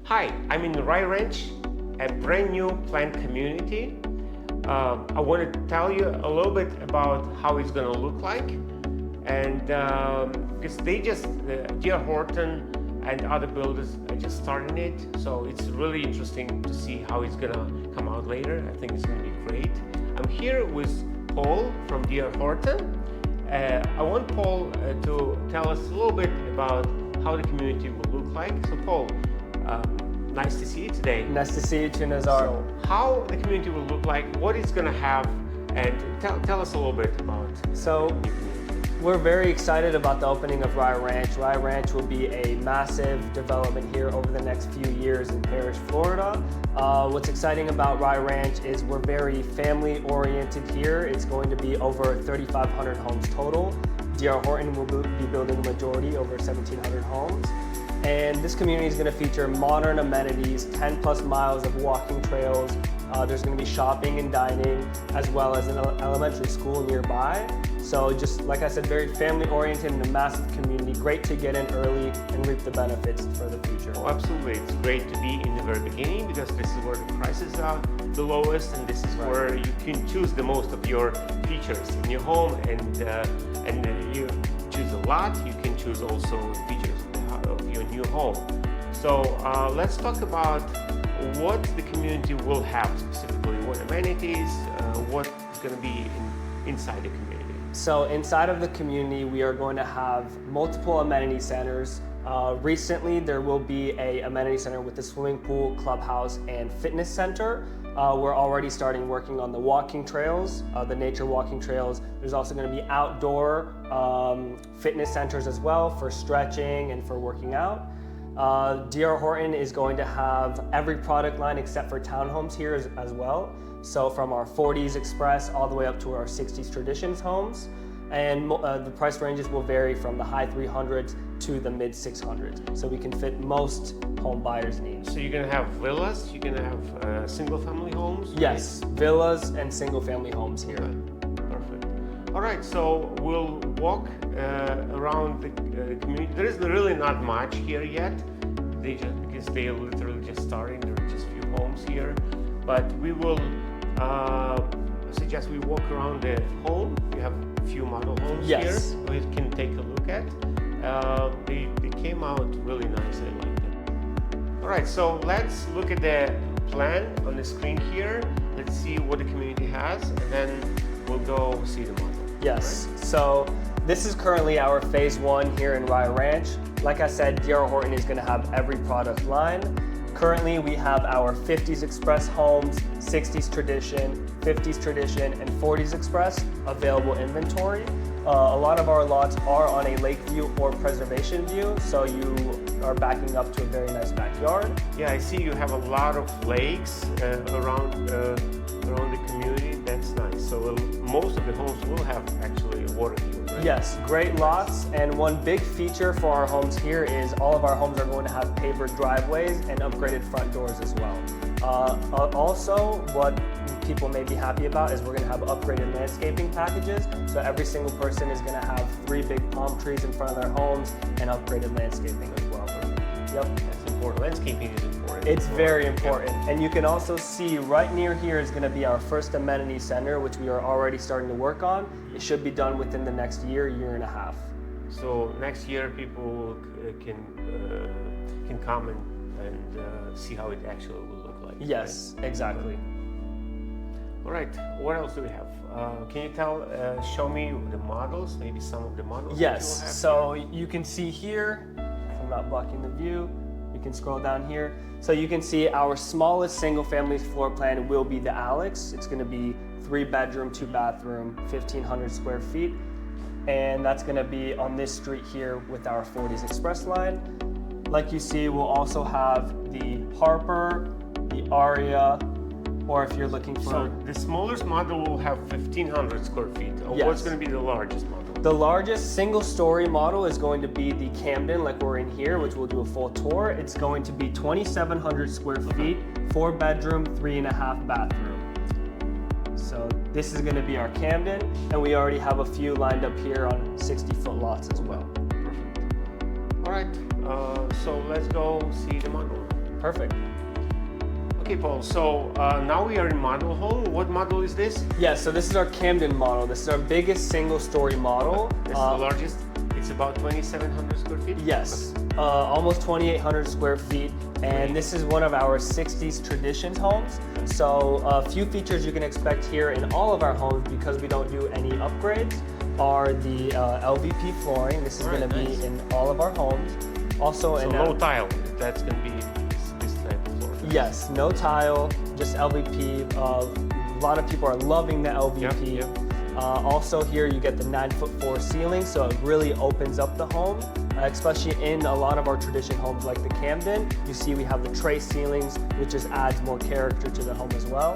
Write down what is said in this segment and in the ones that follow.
Hi, I'm in Rye Ranch, a brand new planned community. I want to tell you a little bit about how it's going to look like. And because D.R. Horton and other builders are just starting it. So it's really interesting to see how it's going to come out later. I think it's going to be great. I'm here with Paul from D.R. Horton. I want Paul to tell us a little bit about how the community will look like. So Paul, nice to see you today. Nice to see you too, Nazar. So how the community will look like, what it's going to have, and tell us a little bit about We're very excited about the opening of Rye Ranch. Rye Ranch will be a massive development here over the next few years in Parrish, Florida. What's exciting about Rye Ranch is we're very family oriented here. It's going to be over 3,500 homes total. D.R. Horton will be building a majority, over 1,700 homes. And this community is going to feature modern amenities, 10 plus miles of walking trails. There's going to be shopping and dining, as well as an elementary school nearby. So just like I said, very family oriented and a massive community. Great to get in early and reap the benefits for the future. Oh, absolutely. It's great to be in the very beginning because this is where the prices are the lowest, and this is where you can choose the most of your features in your home, and you choose a lot. You can choose also features of your new home. So let's talk about what the community will have specifically, what amenities, what is going to be inside the community. So inside of the community, we are going to have multiple amenity centers. Recently, there will be an amenity center with a swimming pool, clubhouse, and fitness center. We're already starting working on the walking trails, the nature walking trails. There's also going to be outdoor fitness centers as well for stretching and for working out. D.R. Horton is going to have every product line except for townhomes here as well. So from our 40s Express all the way up to our 60s Traditions homes. And the price ranges will vary from the high 300s to the mid 600s. So we can fit most home buyers' needs. So you're going to have villas, you're going to have single family homes? Yes, villas and single family homes here. Okay. Perfect. All right, so we'll walk around the community. There is really not much here yet, because they are literally just starting. There are just a few homes here, but we will suggest we walk around the home. We have a few model homes here we can take a look at. They came out really nice. I like it. All right, so let's look at the plan on the screen here. Let's see what the community has, and then we'll go see the model. Yes, right? So this is currently our phase one here in Rye Ranch. Like I said, D.R. Horton is going to have every product line. Currently, we have our 50s Express homes, 60s Tradition, 50s Tradition, and 40s Express available inventory. A lot of our lots are on a lake view or preservation view, so you are backing up to a very nice backyard. Yeah, I see you have a lot of lakes around the community. That's nice. So most of the homes will have actually a water view, right? Yes, great lots. And one big feature for our homes here is all of our homes are going to have pavered driveways and upgraded front doors as well. Also, what people may be happy about is we're going to have upgraded landscaping packages. So every single person is going to have 3 big palm trees in front of their homes and upgraded landscaping as well. Yep, that's important. Landscaping is important. It's very important. Yeah. And you can also see right near here is going to be our first amenity center, which we are already starting to work on. It should be done within the next year and a half. So next year people can come and see how it actually will look like. Yes, right? Exactly. All right, what else do we have? Can you show me the models, maybe some of the models? Yes, so you can see here, if I'm not blocking the view, you can scroll down here. So you can see our smallest single family floor plan will be the Alex. It's gonna be 3 bedroom, 2 bathroom, 1,500 square feet. And that's gonna be on this street here with our 40s Express line. Like you see, we'll also have the Harper, the Aria, or if you're looking for... So the smallest model will have 1,500 square feet. Yes. What's going to be the largest model? The largest single-story model is going to be the Camden, like we're in here, which we'll do a full tour. It's going to be 2,700 square feet, 4 bedroom, 3.5 bathroom. So this is going to be our Camden, and we already have a few lined up here on 60-foot lots as well. Perfect. All right, so let's go see the model. Perfect. Okay, Paul, so now we are in model home. What model is this? Yeah, so this is our Camden model. This is our biggest single-story model. This is the largest. It's about 2,700 square feet? Yes, almost 2,800 square feet. And this is one of our 60s traditions homes. So a few features you can expect here in all of our homes, because we don't do any upgrades, are the LVP flooring. This is going to be in all of our homes. Also, so no tile. That's going to be this type of floor. Yes, no tile, just LVP. A lot of people are loving the LVP. Yep. Also here you get the 9'4" ceiling, so it really opens up the home, especially in a lot of our tradition homes like the Camden. You see we have the tray ceilings, which just adds more character to the home as well.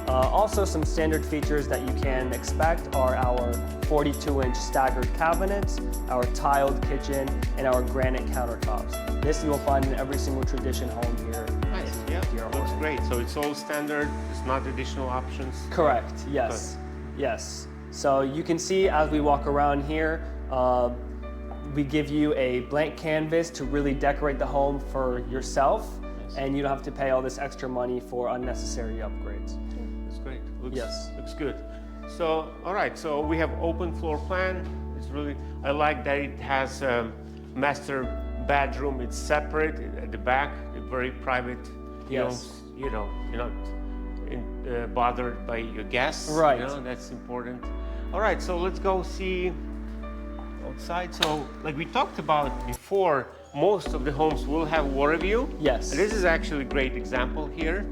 Also some standard features that you can expect are our 42-inch staggered cabinets, our tiled kitchen, and our granite countertops. This you will find in every single tradition home here. Nice, yeah, looks great. So it's all standard, it's not additional options? Correct, yes, yes. So you can see as we walk around here, we give you a blank canvas to really decorate the home for yourself, and you don't have to pay all this extra money for unnecessary upgrades. That's great. Looks good. So, all right. So we have open floor plan. It's really. I like that it has a master bedroom. It's separate at the back. Very private. Yes. You're not bothered by your guests. Right. That's important. All right. So let's go see outside. So, like we talked about before, most of the homes will have water view. Yes. And this is actually a great example here.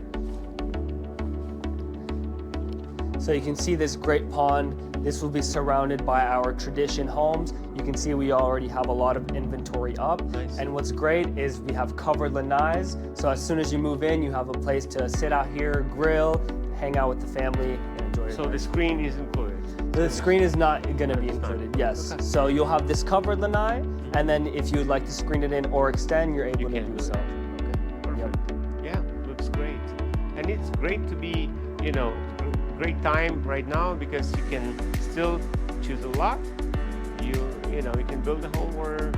So you can see this great pond. This will be surrounded by our tradition homes. You can see we already have a lot of inventory up. Nice. And what's great is we have covered lanais. So as soon as you move in, you have a place to sit out here, grill, hang out with the family, and enjoy it. So the screen is included? The screen is not going to be included, yes. Okay. So you'll have this covered lanai, and then if you'd like to screen it in or extend, you're able to do so. Okay, perfect. Yeah, looks great. And it's great to be, great time right now because you can still choose a lot. You can build a home where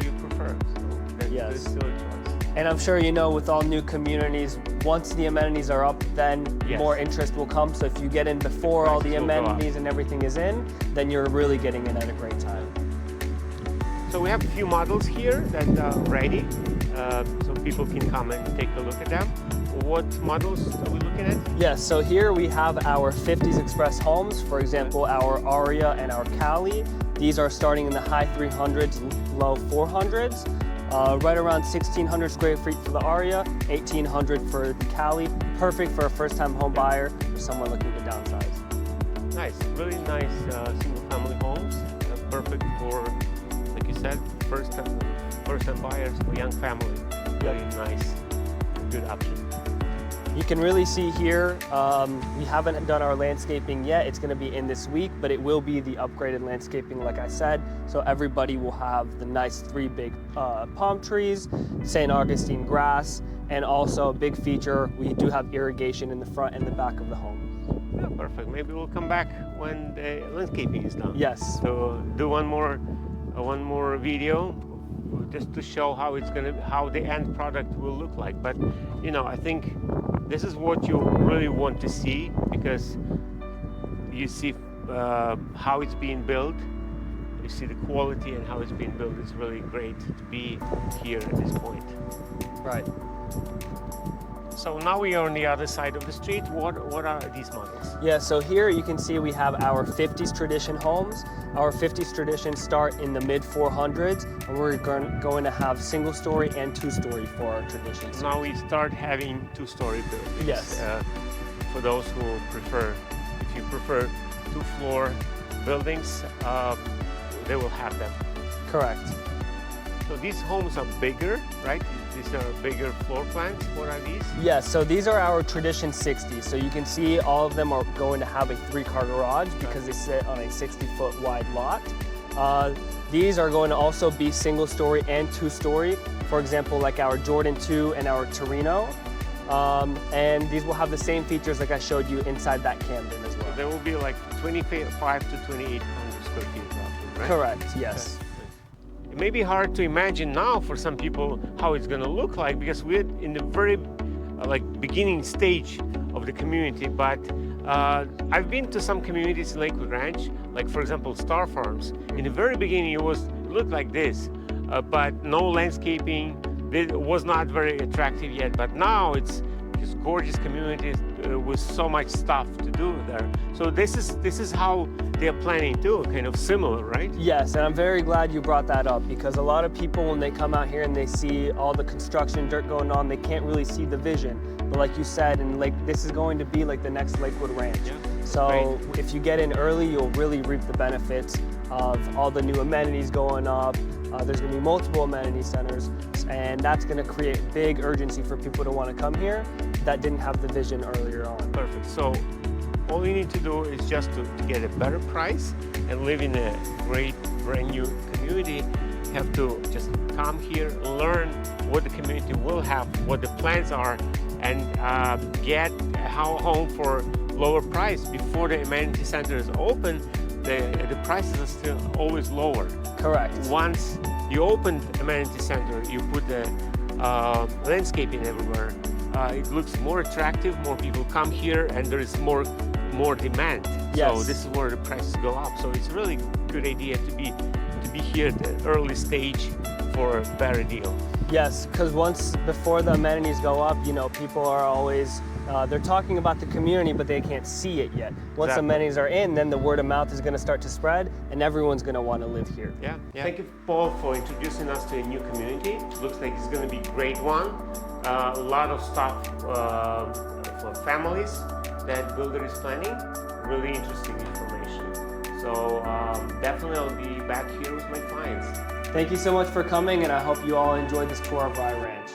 you prefer. So that's still a choice. And I'm sure with all new communities, once the amenities are up, then more interest will come. So if you get in before all the amenities and everything is in, then you're really getting in at a great time. So we have a few models here that are ready, so people can come and take a look at them. What models are we looking at? Yes, so here we have our 50s Express homes, for example, our Aria and our Cali. These are starting in the high 300s, low 400s. Right around 1,600 square feet for the Aria, 1,800 for the Cali. Perfect for a first-time home buyer or someone looking to downsize. Nice, really nice single-family homes. Perfect for, like you said, first-time buyers or young family. Really nice, good option. You can really see here, we haven't done our landscaping yet. It's going to be in this week, but it will be the upgraded landscaping, like I said. So everybody will have the nice 3 big palm trees, St. Augustine grass, and also a big feature, we do have irrigation in the front and the back of the home. Yeah, perfect. Maybe we'll come back when the landscaping is done. Yes. So do one more video just to show how the end product will look like. But I think this is what you really want to see, because you see how it's being built, you see the quality and how it's being built. It's really great to be here at this point. Right. So now we are on the other side of the street. What are these models? Yeah, so here you can see we have our 50s tradition homes. Our 50s traditions start in the mid 400s, and we're going to have single story and 2-story for our traditions. Now we start having 2-story buildings. Yes. For those who prefer, if you prefer 2-floor buildings, they will have them. Correct. So these homes are bigger, right? These are bigger floor plans. What are these? Yes, so these are our Tradition 60s. So you can see all of them are going to have a 3-car garage because they sit on a 60-foot wide lot. These are going to also be single story and 2-story. For example, like our Jordan 2 and our Torino. And these will have the same features like I showed you inside that Camden as well. So there will be like 25 to 2,800 square feet roughly, right? Correct, yes. it may be hard to imagine now for some people how it's going to look like, because we're in the very like beginning stage of the community. But I've been to some communities in Lakewood Ranch, like for example Star Farms. In the very beginning it looked like this, but no landscaping. It was not very attractive yet, but now it's just gorgeous communities with so much stuff to do there. So this is how they're planning too, kind of similar, right? Yes, and I'm very glad you brought that up, because a lot of people, when they come out here and they see all the construction dirt going on, they can't really see the vision. But like you said, and like this is going to be like the next Lakewood Ranch. Yeah, so great. If you get in early, you'll really reap the benefits of all the new amenities going up. There's going to be multiple amenity centers, and that's going to create big urgency for people to want to come here that didn't have the vision earlier on. Perfect. So all you need to do is just to get a better price and live in a great brand new community. You have to just come here, learn what the community will have, what the plans are, and get a home for lower price. Before the amenity center is open, the prices are still always lower. Correct. Once you open the amenity center, you put the landscaping everywhere. It looks more attractive, more people come here, and there is more demand. Yes. So this is where the prices go up. So it's a really good idea to be here at the early stage for a better deal. Yes, because before the amenities go up, you know, people are always they're talking about the community, but they can't see it yet. Once Exactly. amenities are in, then the word of mouth is going to start to spread, and everyone's going to want to live here. Yeah. Thank you, Paul, for introducing us to a new community. It looks like it's going to be a great one. A lot of stuff for families that builder is planning. Really interesting information. So definitely I'll be back here with my clients. Thank you so much for coming, and I hope you all enjoyed this tour of Rye Ranch.